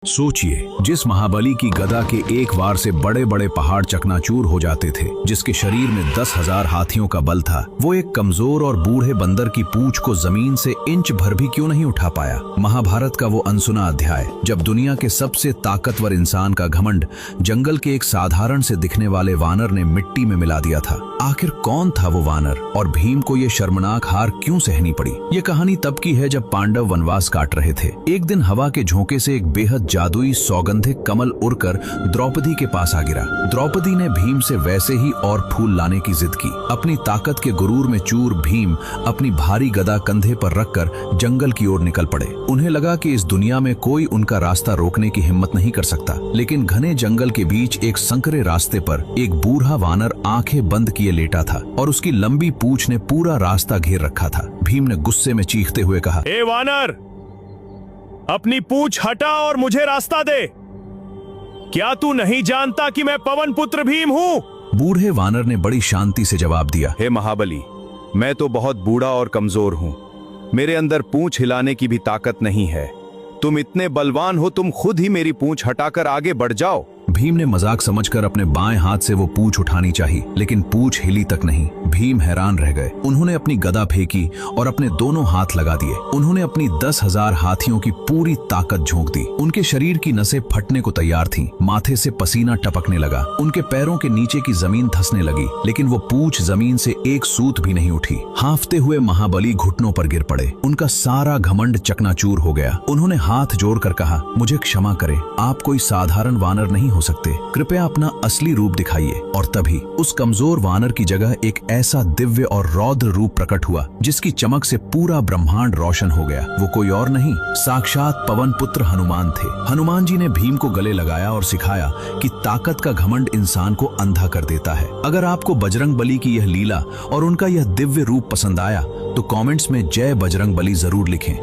सोचिए, जिस महाबली की गदा के एक वार से बड़े बड़े पहाड़ चकनाचूर हो जाते थे, जिसके शरीर में 10,000 हाथियों का बल था, वो एक कमजोर और बूढ़े बंदर की पूंछ को जमीन से इंच भर भी क्यों नहीं उठा पाया। महाभारत का वो अनसुना अध्याय, जब दुनिया के सबसे ताकतवर इंसान का घमंड जंगल के एक साधारण से दिखने वाले वानर ने मिट्टी में मिला दिया था। आखिर कौन था वो वानर और भीम को ये शर्मनाक हार क्यों सहनी पड़ी? ये कहानी तब की है जब पांडव वनवास काट रहे थे। एक दिन हवा के झोंके से एक बेहद जादुई सौगंधिक कमल उड़कर द्रौपदी के पास आ गिरा। द्रौपदी ने भीम से वैसे ही और फूल लाने की जिद की। अपनी ताकत के गुरूर में चूर भीम अपनी भारी गदा कंधे पर रखकर जंगल की ओर निकल पड़े। उन्हें लगा कि इस दुनिया में कोई उनका रास्ता रोकने की हिम्मत नहीं कर सकता। लेकिन घने जंगल के बीच एक संकरे रास्ते पर एक बूढ़ा वानर आंखें बंद किए लेटा था और उसकी लंबी पूंछ ने पूरा रास्ता घेर रखा था। भीम ने गुस्से में चीखते हुए कहा, ए वानर, अपनी पूंछ हटा और मुझे रास्ता दे। क्या तू नहीं जानता कि मैं पवन पुत्र भीम हूँ? बूढ़े वानर ने बड़ी शांति से जवाब दिया, हे महाबली, मैं तो बहुत बूढ़ा और कमजोर हूँ। मेरे अंदर पूंछ हिलाने की भी ताकत नहीं है। तुम इतने बलवान हो, तुम खुद ही मेरी पूंछ हटाकर आगे बढ़ जाओ। भीम ने मजाक समझकर अपने बाएं हाथ से वो पूंछ उठानी चाहिए, लेकिन पूंछ हिली तक नहीं। भीम हैरान रह गए। उन्होंने अपनी गदा फेंकी और अपने दोनों हाथ लगा दिए। उन्होंने अपनी 10,000 हाथियों की पूरी ताकत झोंक दी। उनके शरीर की नसें फटने को तैयार थीं। माथे से पसीना टपकने लगा। उनके पैरों के नीचे की जमीन धंसने लगी, लेकिन वो पूंछ जमीन से एक सूत भी नहीं उठी। हांफते हुए महाबली घुटनों पर गिर पड़े। उनका सारा घमंड चकनाचूर हो गया। उन्होंने हाथ जोड़कर कहा, मुझे क्षमा करें, आप कोई साधारण वानर नहीं हो सकते। कृपया अपना असली रूप दिखाइए। और तभी उस कमजोर वानर की जगह एक ऐसा दिव्य और रौद्र रूप प्रकट हुआ जिसकी चमक से पूरा ब्रह्मांड रोशन हो गया। वो कोई और नहीं, साक्षात पवन पुत्र हनुमान थे। हनुमान जी ने भीम को गले लगाया और सिखाया कि ताकत का घमंड इंसान को अंधा कर देता है। अगर आपको बजरंग बली की यह लीला और उनका यह दिव्य रूप पसंद आया तो कमेंट्स में जय बजरंग बली जरूर लिखें।